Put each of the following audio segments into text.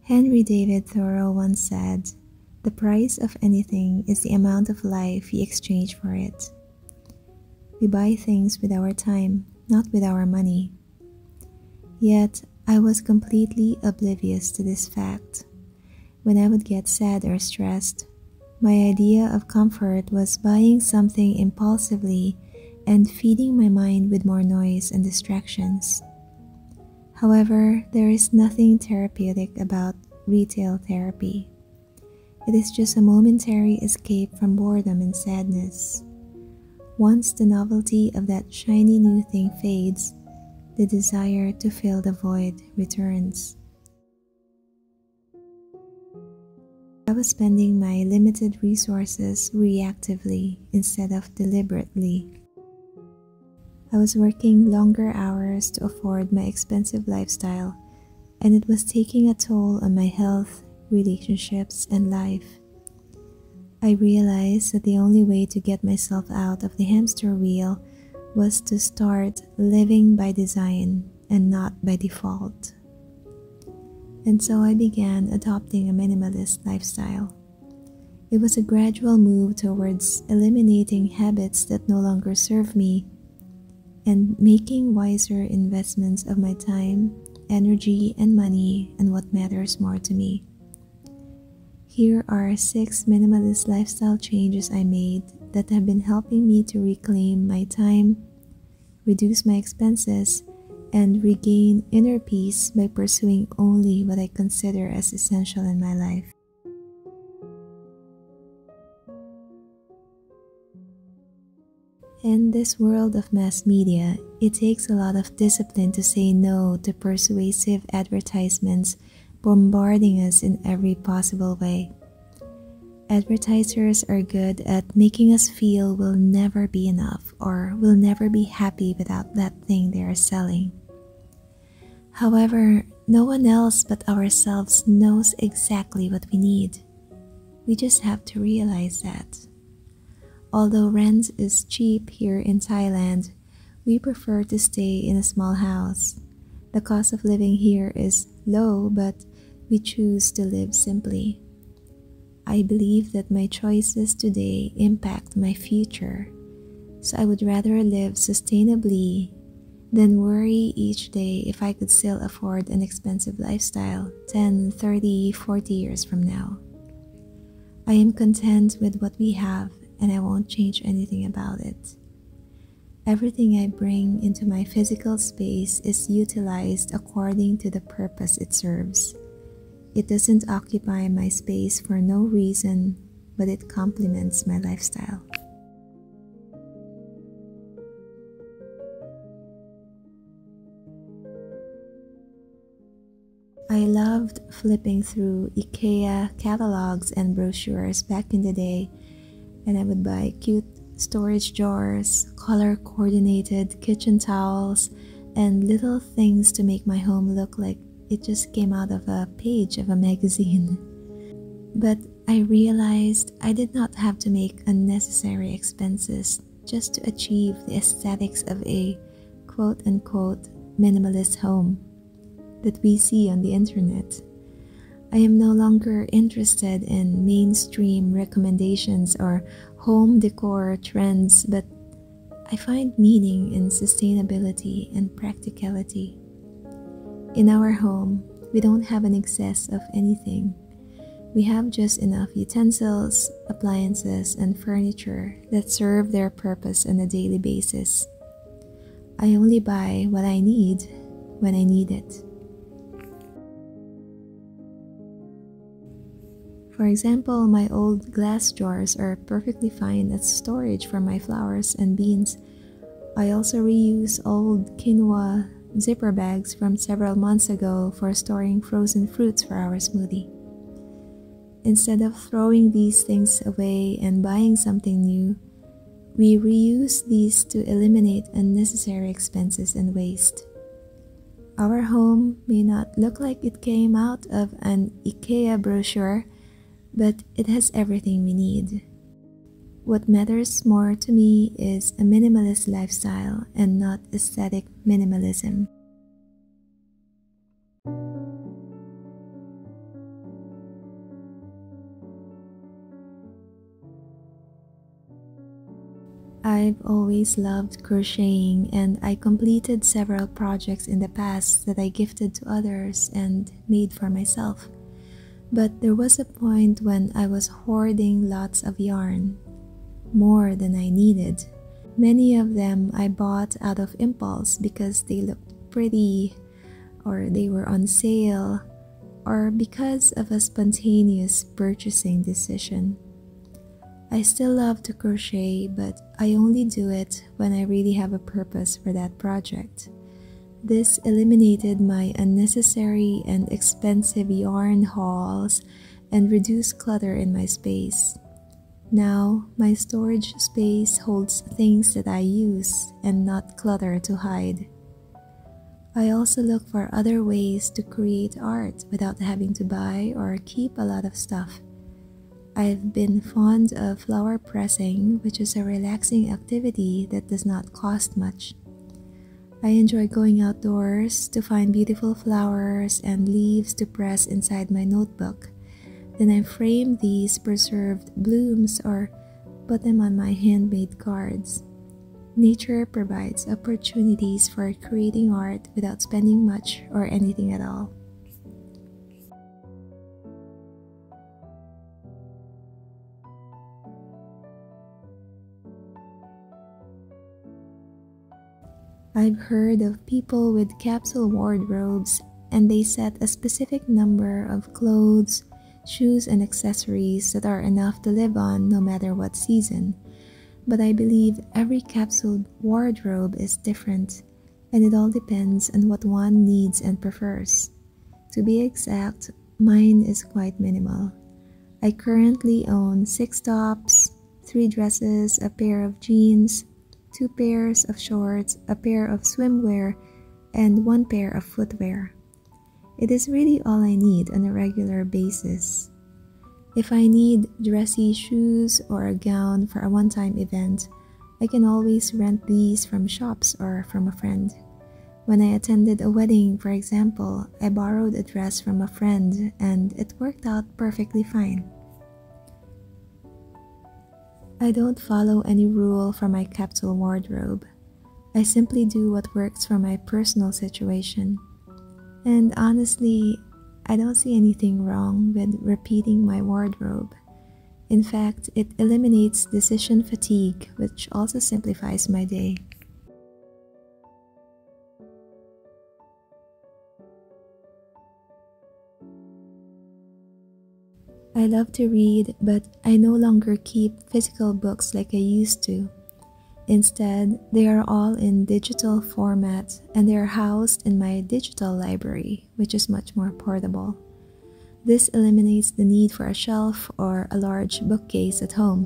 Henry David Thoreau once said, "The price of anything is the amount of life you exchange for it." We buy things with our time, not with our money. Yet, I was completely oblivious to this fact. When I would get sad or stressed, my idea of comfort was buying something impulsively and feeding my mind with more noise and distractions. However, there is nothing therapeutic about retail therapy. It is just a momentary escape from boredom and sadness. Once the novelty of that shiny new thing fades, the desire to fill the void returns. I was spending my limited resources reactively instead of deliberately. I was working longer hours to afford my expensive lifestyle, and it was taking a toll on my health, relationships, and life. I realized that the only way to get myself out of the hamster wheel was to start living by design and not by default. And so I began adopting a minimalist lifestyle. It was a gradual move towards eliminating habits that no longer serve me and making wiser investments of my time, energy, and money and what matters more to me. Here are 6 minimalist lifestyle changes I made that have been helping me to reclaim my time, reduce my expenses, and regain inner peace by pursuing only what I consider as essential in my life. In this world of mass media, it takes a lot of discipline to say no to persuasive advertisements bombarding us in every possible way. Advertisers are good at making us feel we'll never be enough or we'll never be happy without that thing they are selling. However, no one else but ourselves knows exactly what we need. We just have to realize that. Although rent is cheap here in Thailand, we prefer to stay in a small house. The cost of living here is low, but we choose to live simply. I believe that my choices today impact my future, so I would rather live sustainably than worry each day if I could still afford an expensive lifestyle 10, 30, 40 years from now. I am content with what we have, and I won't change anything about it. Everything I bring into my physical space is utilized according to the purpose it serves. It doesn't occupy my space for no reason, but it complements my lifestyle. I loved flipping through IKEA catalogs and brochures back in the day, and I would buy cute storage jars, color-coordinated kitchen towels, and little things to make my home look like it just came out of a page of a magazine. But I realized I did not have to make unnecessary expenses just to achieve the aesthetics of a quote-unquote minimalist home that we see on the internet. I am no longer interested in mainstream recommendations or home decor trends, but I find meaning in sustainability and practicality. In our home, we don't have an excess of anything. We have just enough utensils, appliances, and furniture that serve their purpose on a daily basis. I only buy what I need when I need it. For example, my old glass jars are perfectly fine as storage for my flowers and beans. I also reuse old quinoa zipper bags from several months ago for storing frozen fruits for our smoothie. Instead of throwing these things away and buying something new, we reuse these to eliminate unnecessary expenses and waste. Our home may not look like it came out of an IKEA brochure, but it has everything we need. What matters more to me is a minimalist lifestyle and not aesthetic minimalism. I've always loved crocheting, and I completed several projects in the past that I gifted to others and made for myself. But there was a point when I was hoarding lots of yarn, more than I needed. Many of them I bought out of impulse because they looked pretty, or they were on sale, or because of a spontaneous purchasing decision. I still love to crochet, but I only do it when I really have a purpose for that project. This eliminated my unnecessary and expensive yarn hauls and reduced clutter in my space. Now, my storage space holds things that I use and not clutter to hide. I also look for other ways to create art without having to buy or keep a lot of stuff. I've been fond of flower pressing, which is a relaxing activity that does not cost much. I enjoy going outdoors to find beautiful flowers and leaves to press inside my notebook. Then I frame these preserved blooms or put them on my handmade cards. Nature provides opportunities for creating art without spending much or anything at all. I've heard of people with capsule wardrobes, and they set a specific number of clothes, shoes, and accessories that are enough to live on no matter what season. But I believe every capsule wardrobe is different, and it all depends on what one needs and prefers. To be exact, mine is quite minimal. I currently own 6 tops, 3 dresses, a pair of jeans, 2 pairs of shorts, a pair of swimwear, and 1 pair of footwear. It is really all I need on a regular basis. If I need dressy shoes or a gown for a one-time event, I can always rent these from shops or from a friend. When I attended a wedding, for example, I borrowed a dress from a friend and it worked out perfectly fine. I don't follow any rule for my capsule wardrobe. I simply do what works for my personal situation. And honestly, I don't see anything wrong with repeating my wardrobe. In fact, it eliminates decision fatigue, which also simplifies my day. I love to read, but I no longer keep physical books like I used to. Instead, they are all in digital format and they are housed in my digital library, which is much more portable. This eliminates the need for a shelf or a large bookcase at home,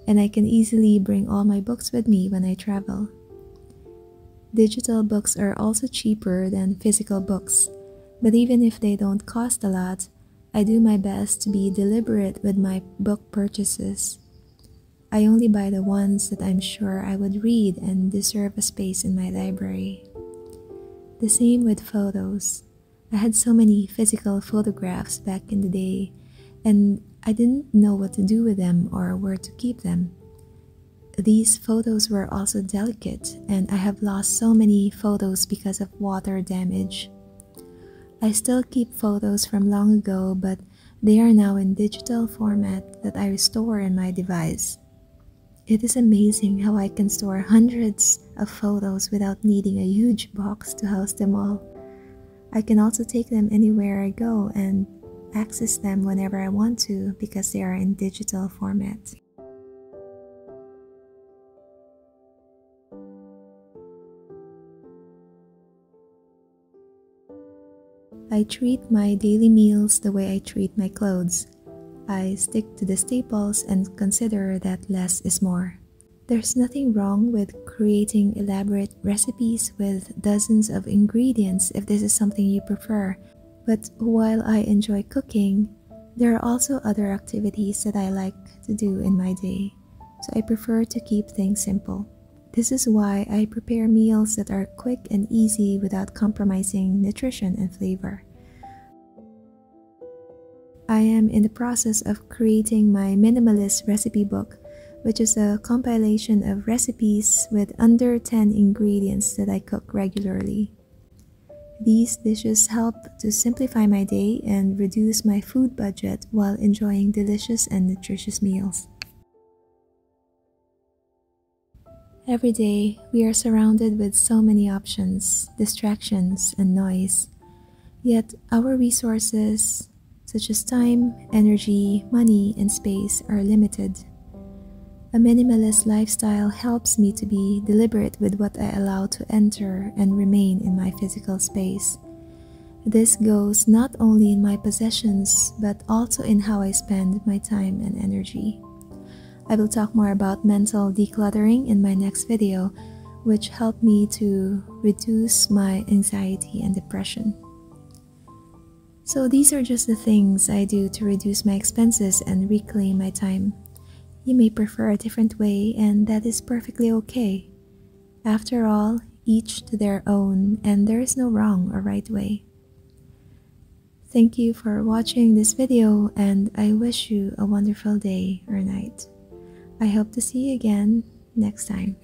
and I can easily bring all my books with me when I travel. Digital books are also cheaper than physical books, but even if they don't cost a lot, I do my best to be deliberate with my book purchases. I only buy the ones that I'm sure I would read and deserve a space in my library. The same with photos. I had so many physical photographs back in the day, and I didn't know what to do with them or where to keep them. These photos were also delicate, and I have lost so many photos because of water damage. I still keep photos from long ago, but they are now in digital format that I store in my device. It is amazing how I can store hundreds of photos without needing a huge box to house them all. I can also take them anywhere I go and access them whenever I want to because they are in digital format. I treat my daily meals the way I treat my clothes. I stick to the staples and consider that less is more. There's nothing wrong with creating elaborate recipes with dozens of ingredients if this is something you prefer. But while I enjoy cooking, there are also other activities that I like to do in my day, so I prefer to keep things simple. This is why I prepare meals that are quick and easy without compromising nutrition and flavor. I am in the process of creating my minimalist recipe book, which is a compilation of recipes with under 10 ingredients that I cook regularly. These dishes help to simplify my day and reduce my food budget while enjoying delicious and nutritious meals. Every day, we are surrounded with so many options, distractions, and noise. Yet, our resources, such as time, energy, money, and space, are limited. A minimalist lifestyle helps me to be deliberate with what I allow to enter and remain in my physical space. This goes not only in my possessions, but also in how I spend my time and energy. I will talk more about mental decluttering in my next video, which helped me to reduce my anxiety and depression. So these are just the things I do to reduce my expenses and reclaim my time. You may prefer a different way, and that is perfectly okay. After all, each to their own, and there is no wrong or right way. Thank you for watching this video, and I wish you a wonderful day or night. I hope to see you again next time.